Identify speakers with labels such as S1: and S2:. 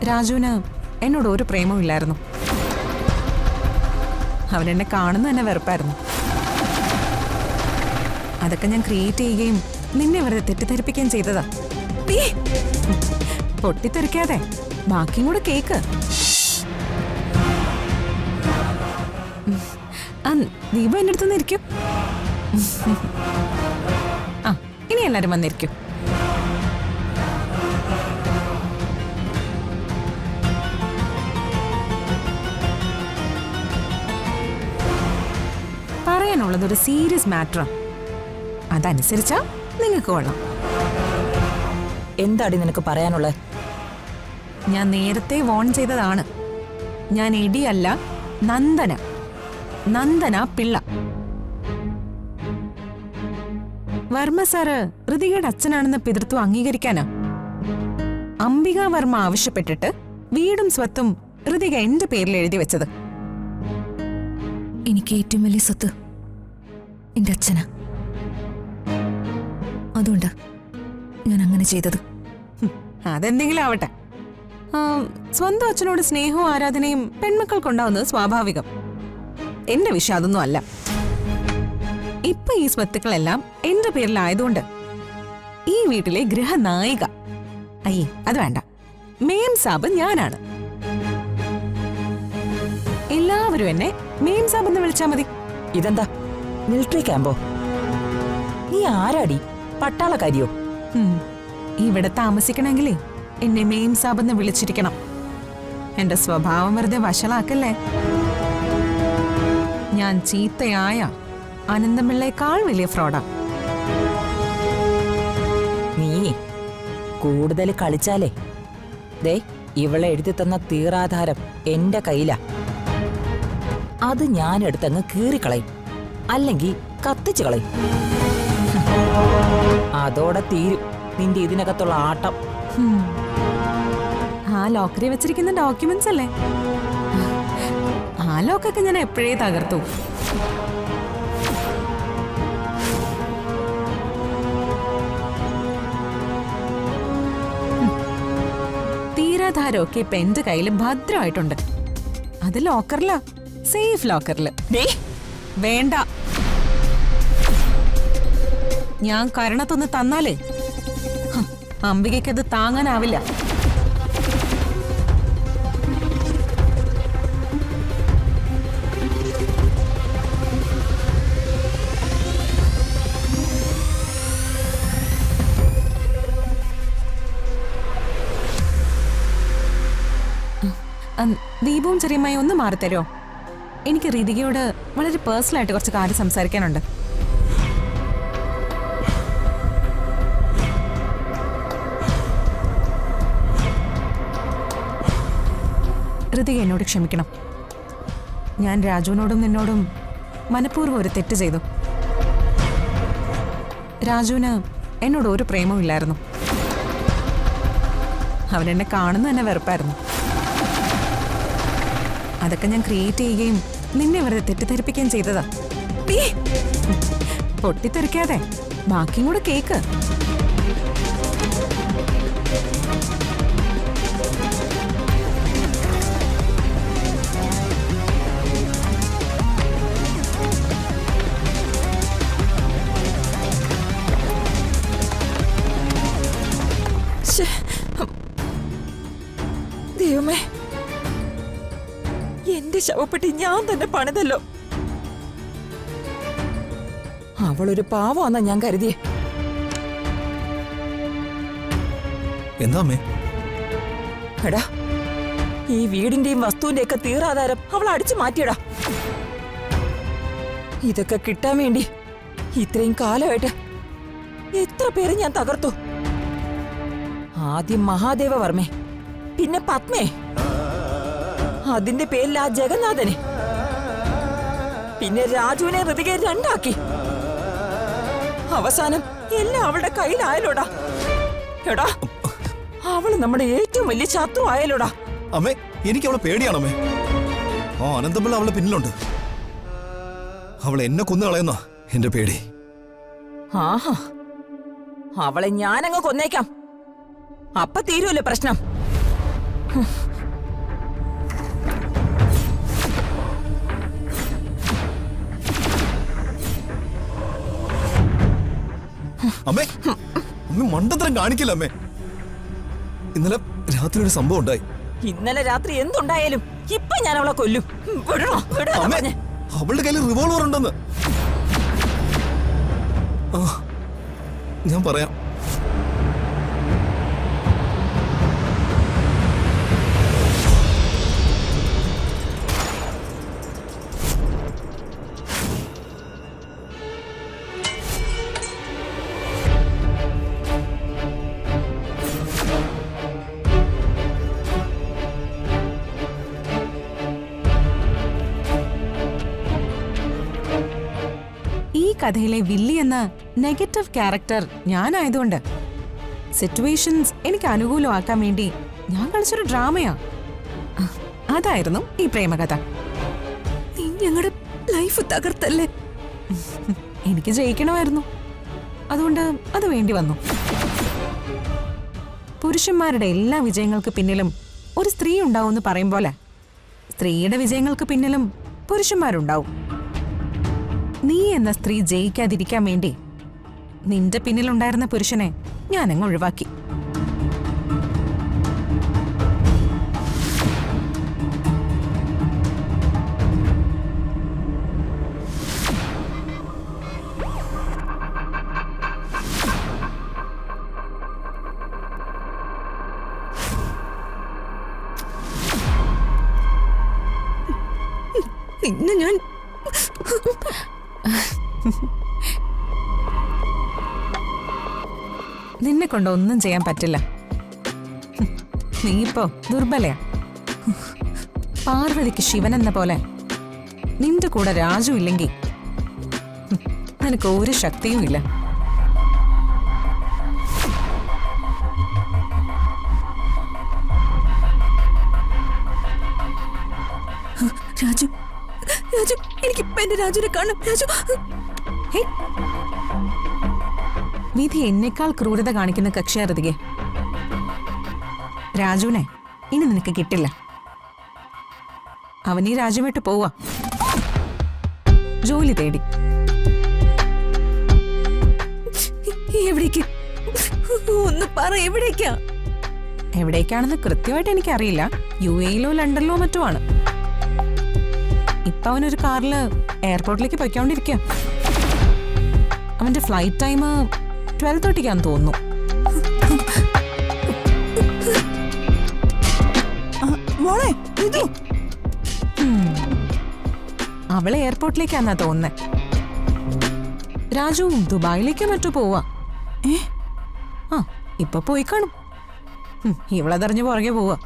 S1: രാജുവിന് എന്നോട് ഒരു പ്രേമവും ഇല്ലായിരുന്നു. അവനെന്നെ കാണുന്ന തന്നെ വെറുപ്പായിരുന്നു. അതൊക്കെ ഞാൻ ക്രിയേറ്റ് ചെയ്യുകയും നിന്നെ വെറുതെ തെറ്റിദ്ധരിപ്പിക്കുകയും ചെയ്തതാ. പൊട്ടിത്തെറിക്കാതെ ബാക്കിയും കൂടെ കേക്ക്. ദീപ എന്റെ അടുത്തുനിന്ന് ഇരിക്കും. ആ, ഇനി എല്ലാരും വന്നിരിക്കും. പറയാനുള്ളതൊരു സീരിയസ് മാറ്ററാ. അതനുസരിച്ചാ നിങ്ങൾക്ക് കൊള്ളാം.
S2: എന്താടി നിനക്ക് പറയാനുള്ളത്?
S1: ഞാൻ നേരത്തെ വോൺ ചെയ്തതാണ്. ഞാൻ ഇടിയല്ല, നന്ദന പിള്ള. വർമ്മ സാറ് ഋതികയുടെ അച്ഛനാണെന്ന പിതൃത്വം അംഗീകരിക്കാനാ അംബിക വർമ്മ ആവശ്യപ്പെട്ടിട്ട് വീടും സ്വത്തും ഋതിക എന്റെ പേരിൽ എഴുതി വെച്ചത്.
S3: എനിക്ക് ഏറ്റവും വലിയ സ്വത്ത് എന്റെ അച്ഛനാ. അതുകൊണ്ടാ ഞാൻ അങ്ങനെ ചെയ്തത്.
S1: അതെന്തെങ്കിലും ആവട്ടെ. സ്വന്തം അച്ഛനോട് സ്നേഹവും ആരാധനയും പെൺമക്കൾക്കുണ്ടാവുന്നത് സ്വാഭാവികം. എന്റെ വിഷയം അതൊന്നും അല്ല. ഇപ്പൊ ഈ സ്വത്തുക്കളെല്ലാം എന്റെ പേരിലായതുകൊണ്ട് ഈ വീട്ടിലെ ഗൃഹനായിക, അയ്യേ അത് വേണ്ട, മേം സാബ് ഞാനാണ്. എല്ലാവരും എന്നെ മേം സാബ് എന്ന് വിളിച്ചാ മതി.
S2: ഇതെന്താ മിലിറ്ററി ക്യാമ്പോ? നീ ആരാടി? പട്ടാളക്കാരിയോ?
S1: ഇവിടെ താമസിക്കണമെങ്കിലേ എന്നെ മേം സാബ് എന്ന് വിളിച്ചിരിക്കണം. എന്റെ സ്വഭാവം വെറുതെ വഷളാക്കല്ലേ. ഞാൻ ചീത്തയായ അനന്തപിള്ളയേക്കാൾ വലിയ ഫ്രോഡാ.
S2: നീ കൂടുതൽ കളിച്ചാലേ ദേ ഇവളെ എഴുതി തന്ന തീറാധാരം എന്റെ കയ്യിലാ. അത് ഞാൻ എടുത്തങ്ങ് കീറിക്കളയും, അല്ലെങ്കിൽ കത്തിച്ചു കളയും. അതോടെ തീരും നിന്റെ ഇതിനകത്തുള്ള ആട്ടം.
S1: ആ ലോക്കറി വെച്ചിരിക്കുന്ന ഡോക്യുമെന്റ്സ് അല്ലേ? ആ ലോക്കൊക്കെ ഞാൻ എപ്പോഴേ തകർത്തു. തീരാധാരമൊക്കെ ഇപ്പൊ എന്റെ കയ്യിൽ ഭദ്രമായിട്ടുണ്ട്. അത് ലോക്കറിലാ, സേഫ് ലോക്കറില്. വേണ്ട, ഞാൻ കരണത്തൊന്ന് തന്നാലേ അംബികയ്ക്കത് താങ്ങാനാവില്ല. ദീപവും ചെറിയമ്മായി ഒന്ന് മാറിത്തരോ? എനിക്ക് ഋതികയോട് വളരെ പേഴ്സണലായിട്ട് കുറച്ച് കാര്യം സംസാരിക്കാനുണ്ട്. ഋതിക എന്നോട് ക്ഷമിക്കണം. ഞാൻ രാജുവിനോടും നിന്നോടും മനഃപൂർവ്വം ഒരു തെറ്റ് ചെയ്തു. രാജുവിന് എന്നോട് ഒരു പ്രേമവും ഇല്ലായിരുന്നു. അവനെന്നെ കാണുന്ന തന്നെ വെറുപ്പായിരുന്നു. അതൊക്കെ ഞാൻ ക്രിയേറ്റ് ചെയ്യുകയും നിന്നെ വെറുതെ തെറ്റിദ്ധരിപ്പിക്കുകയും ചെയ്തതാ. പൊട്ടിത്തെറിക്കാതെ ബാക്കിയും കൂടെ കേക്ക്.
S2: ദൈവമേ, എന്റെ ശവപ്പെട്ടി ഞാൻ തന്നെ പണിതല്ലോ. അവളൊരു പാവാന്നാ ഞാൻ കരുതിയേ.
S4: എന്താ അമ്മേ?
S2: എടാ, ഈ വീടിന്റെയും വസ്തുവിന്റെ ഒക്കെ തീറാധാരം അവൾ അടിച്ചു മാറ്റിയടാ. ഇതൊക്കെ കിട്ടാൻ വേണ്ടി ഇത്രയും കാലമായിട്ട് എത്ര പേരെ ഞാൻ തകർത്തു. ആദ്യം മഹാദേവ വർമ്മേ, പിന്നെ പത്മേ, അതിന്റെ പേരിൽ ആ ജഗന്നാഥനെ, പിന്നെ രാജുവിനെ ഋതികയെ രണ്ടാക്കി. അവസാനം എല്ലാം അവളുടെ കയ്യിലായാലോടാ. എടാ, അവള് നമ്മുടെ ഏറ്റവും വലിയ ശത്രു ആയാലോടാ.
S4: അമ്മേ, എനിക്ക് അവളെ പേടിയാണമ്മേ. ആ അനന്തപിള്ള അവളെ പിന്നിലുണ്ട്. അവൾ എന്നെ കൊന്നു കളയുന്ന എന്റെ പേടി.
S2: ആഹാ, അവളെ ഞാനങ്ങ് കൊന്നേക്കാം. അപ്പ തീരുമല്ലോ പ്രശ്നം.
S4: അമ്മേ അമ്മ മണ്ടത്തരം കാണിക്കില്ല അമ്മേ. ഇന്നലെ രാത്രി ഒരു സംഭവം ഉണ്ടായി.
S2: ഇന്നലെ രാത്രി എന്തുണ്ടായാലും ഇപ്പൊ ഞാൻ അവളെ കൊല്ലും. വിടണോ? വിടണോ
S4: അമ്മേ,
S2: പറഞ്ഞേ?
S4: അവളുടെ കയ്യിൽ റിവോൾവർ ഉണ്ടെന്ന്. ആ, ഞാൻ പറയാം.
S1: ഈ കഥയിലെ വില്ലി എന്ന നെഗറ്റീവ് ക്യാരക്ടർ ഞാനായതുകൊണ്ട് സിറ്റുവേഷൻസ് എനിക്ക് അനുകൂലമാക്കാൻ വേണ്ടി ഞാൻ കളിച്ചൊരു ഡ്രാമയാ. അതായിരുന്നു ഈ പ്രേമകഥ.
S3: നീ ഞങ്ങളുടെ ലൈഫ് തകർത്തല്ലേ?
S1: എനിക്ക് ജയിക്കണമായിരുന്നു, അതുകൊണ്ട് അത് വേണ്ടി വന്നു. പുരുഷന്മാരുടെ എല്ലാ വിജയങ്ങൾക്ക് പിന്നിലും ഒരു സ്ത്രീ ഉണ്ടാവുമെന്ന് പറയും പോലെ സ്ത്രീയുടെ വിജയങ്ങൾക്ക് പിന്നിലും പുരുഷന്മാരുണ്ടാവും. നീ എന്ന സ്ത്രീ ജയിക്കാതിരിക്കാൻ വേണ്ടി നിന്റെ പിന്നിലുണ്ടായിരുന്ന പുരുഷനെ ഞാനങ്ങ് ഒഴിവാക്കി.
S3: നിന്നെ ഞാൻ
S1: നിന്നെ കൊണ്ട് ഒന്നും ചെയ്യാൻ പറ്റില്ല. നീ ഇപ്പോ ദുർബലയാ. പാർവതിക്ക് ശിവൻ എന്ന പോലെ നിന്റെ കൂടെ രാജു ഇല്ലെങ്കിൽ നിനക്ക് ഒരു ശക്തിയും ഇല്ല.
S3: രാജു, രാജു, എനിക്കിപ്പോ എന്റെ രാജുവിനെ കാണും. രാജു,
S1: ഹേ, വിധി എന്നേക്കാൾ ക്രൂരത കാണിക്കുന്ന കക്ഷിയാ ഋതികെ. രാജുവിനെ ഇനി നിനക്ക് കിട്ടില്ല. അവൻ ഈ രാജ്യം വിട്ട് പോവാ, ജോലി തേടി.
S3: എവിടേക്ക്? ഒന്ന് പറ, എവിടേക്കാ?
S1: എവിടേക്കാണെന്ന് കൃത്യമായിട്ട് എനിക്കറിയില്ല. UAE-യിലോ ലണ്ടനിലോ മറ്റോ ആണ്. ഇപ്പൊ അവനൊരു കാറില് എയർപോർട്ടിലേക്ക് പൊയ്ക്കൊണ്ടിരിക്കുക. അവന്റെ ഫ്ലൈറ്റ് ടൈം 12:30 തോന്നുന്നു.
S2: മോളെ ഇതു
S1: അവള് എയർപോർട്ടിലേക്കാന്നാ തോന്നുന്നേ. രാജു ദുബായിലേക്ക് മറ്റോ പോവാ. ആ, ഇപ്പൊ പോയി കാണും. ഇവളതറിഞ്ഞ് പുറകെ പോവാ.